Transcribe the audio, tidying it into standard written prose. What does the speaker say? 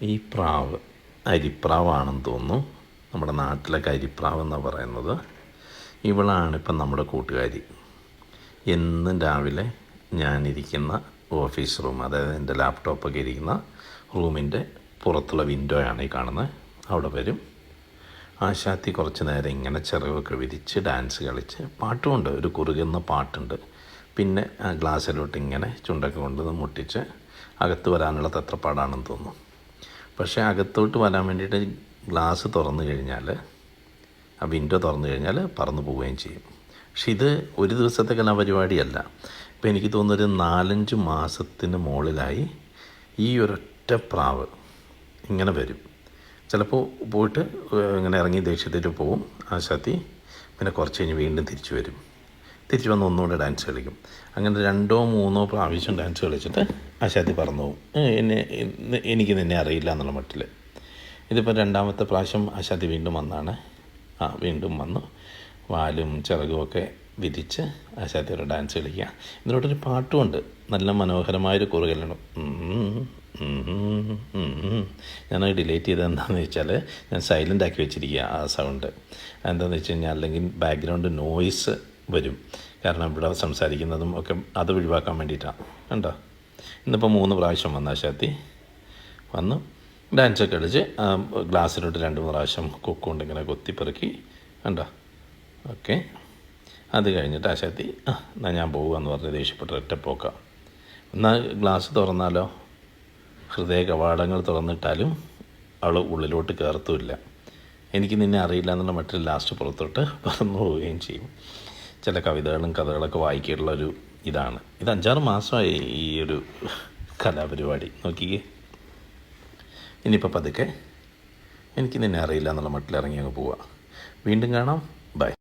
ഈ പ്രാവ് അരിപ്രാവാണെന്ന് തോന്നുന്നു. നമ്മുടെ നാട്ടിലൊക്കെ അരിപ്രാവ് എന്നാണ് പറയുന്നത്. ഇവളാണിപ്പം നമ്മുടെ കൂട്ടുകാരി. എന്നും രാവിലെ ഞാനിരിക്കുന്ന ഓഫീസ് റൂം, അതായത് എൻ്റെ ലാപ്ടോപ്പൊക്കെ ഇരിക്കുന്ന റൂമിൻ്റെ പുറത്തുള്ള വിൻഡോയാണ് ഈ കാണുന്നത്. അവിടെ വരും. ആശാത്തി കുറച്ച് നേരം ഇങ്ങനെ ചിറകൊക്കെ വിരിച്ച് ഡാൻസ് കളിച്ച് പാട്ടുമുണ്ട്, ഒരു കുറുകുന്ന പാട്ടുണ്ട്. പിന്നെ ആ ഗ്ലാസ്സിലോട്ട് ഇങ്ങനെ ചുണ്ടൊക്കെ കൊണ്ട് മുട്ടിച്ച് അകത്ത് വരാനുള്ള തത്രപ്പാടാണെന്ന് തോന്നുന്നു. പക്ഷേ അകത്തോട്ട് വരാൻ വേണ്ടിയിട്ട് ഗ്ലാസ് തുറന്നു കഴിഞ്ഞാൽ, ആ വിൻഡോ തുറന്നു കഴിഞ്ഞാൽ പറന്നു പോവുകയും ചെയ്യും. പക്ഷെ ഇത് ഒരു ദിവസത്തെ കലാപരിപാടിയല്ല. ഇപ്പോൾ എനിക്ക് തോന്നുന്നൊരു 4-5 മാസത്തിന് മുകളിലായി ഈ ഒരൊറ്റ പ്രാവ് ഇങ്ങനെ വരും. ചിലപ്പോൾ പോയിട്ട് ഇങ്ങനെ ഇറങ്ങി ദേഷ്യത്തിൽ പോവും ആശാത്തി. പിന്നെ കുറച്ച് കഴിഞ്ഞ് വീണ്ടും തിരിച്ചു വരും. തിരിച്ചു വന്ന് ഒന്നുകൂടെ ഡാൻസ് കളിക്കും. അങ്ങനെ 2-3 പ്രാവശ്യം ഡാൻസ് കളിച്ചിട്ട് ആശാത്തി പറന്നു പോകും. എനിക്ക് നിന്നെ അറിയില്ല എന്നുള്ള മട്ടിൽ. ഇതിപ്പോൾ 2ാമത്തെ പ്രാവശ്യം ആശാത്തി വീണ്ടും വന്നാണ്. വീണ്ടും വന്നു വാലും ചിറകുമൊക്കെ വിരിച്ച് ആശാത്തിയുടെ ഡാൻസ് കളിക്കുക. ഇതിനോടൊരു പാട്ടുമുണ്ട്, നല്ല മനോഹരമായൊരു കുറുകലാണ്. ഞാനത് ഡിലീറ്റ് ചെയ്തത് എന്താണെന്ന് വെച്ചാൽ, ഞാൻ സൈലൻ്റ് ആക്കി വെച്ചിരിക്കുക ആ സൗണ്ട്. എന്താണെന്ന് വെച്ച് കഴിഞ്ഞാൽ അല്ലെങ്കിൽ ബാക്ക്ഗ്രൗണ്ട് നോയ്സ് വരും. കാരണം ഇവിടെ സംസാരിക്കുന്നതും ഒക്കെ അത് ഒഴിവാക്കാൻ വേണ്ടിയിട്ടാണ്. കണ്ടോ, ഇന്നിപ്പോൾ 3 പ്രാവശ്യം വന്ന ആശാത്തി വന്നു ഡാൻസൊക്കെ കളിച്ച് ഗ്ലാസ്സിലോട്ട് 2-3 പ്രാവശ്യം കൊക്കുകൊണ്ട് ഇങ്ങനെ കൊത്തിപ്പെറുക്കി. കണ്ടോ, ഓക്കെ. അത് കഴിഞ്ഞിട്ട് ആശാത്തി എന്നാൽ ഞാൻ പോകുകയെന്ന് പറഞ്ഞ് ദേഷ്യപ്പെട്ട് ഒറ്റപ്പോക്കാം. എന്നാൽ ഗ്ലാസ് തുറന്നാലോ, ഹൃദയ കവാടങ്ങൾ തുറന്നിട്ടാലും അവൾ ഉള്ളിലോട്ട് കയറത്തുമില്ല. എനിക്ക് നിന്നെ അറിയില്ല എന്നുള്ള മട്ടിൽ ലാസ്റ്റ് പുറത്തോട്ട് പറന്നു പോവുകയും ചെയ്യും. ചില കവിതകളും കഥകളൊക്കെ വായിക്കാനുള്ളൊരു ഇതാണ്. ഇത് 5-6 മാസമായി ഈ ഒരു കലാപരിപാടി. നോക്കിക്കേ. ഇനിയിപ്പോൾ പതുക്കെ എനിക്ക് നിന്നെ അറിയില്ല എന്നുള്ള മട്ടിൽ ഇറങ്ങി അങ്ങ് പോവുക. വീണ്ടും കാണാം. ബൈ.